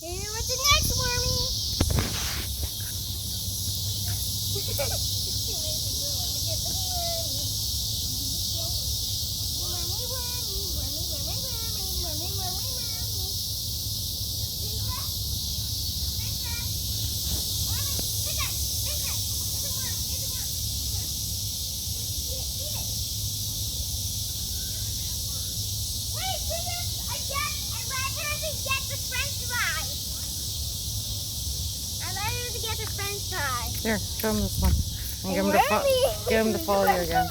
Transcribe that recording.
Hey, what's the next, Wormy? French fry. Here, show him this one. And get him to follow you again.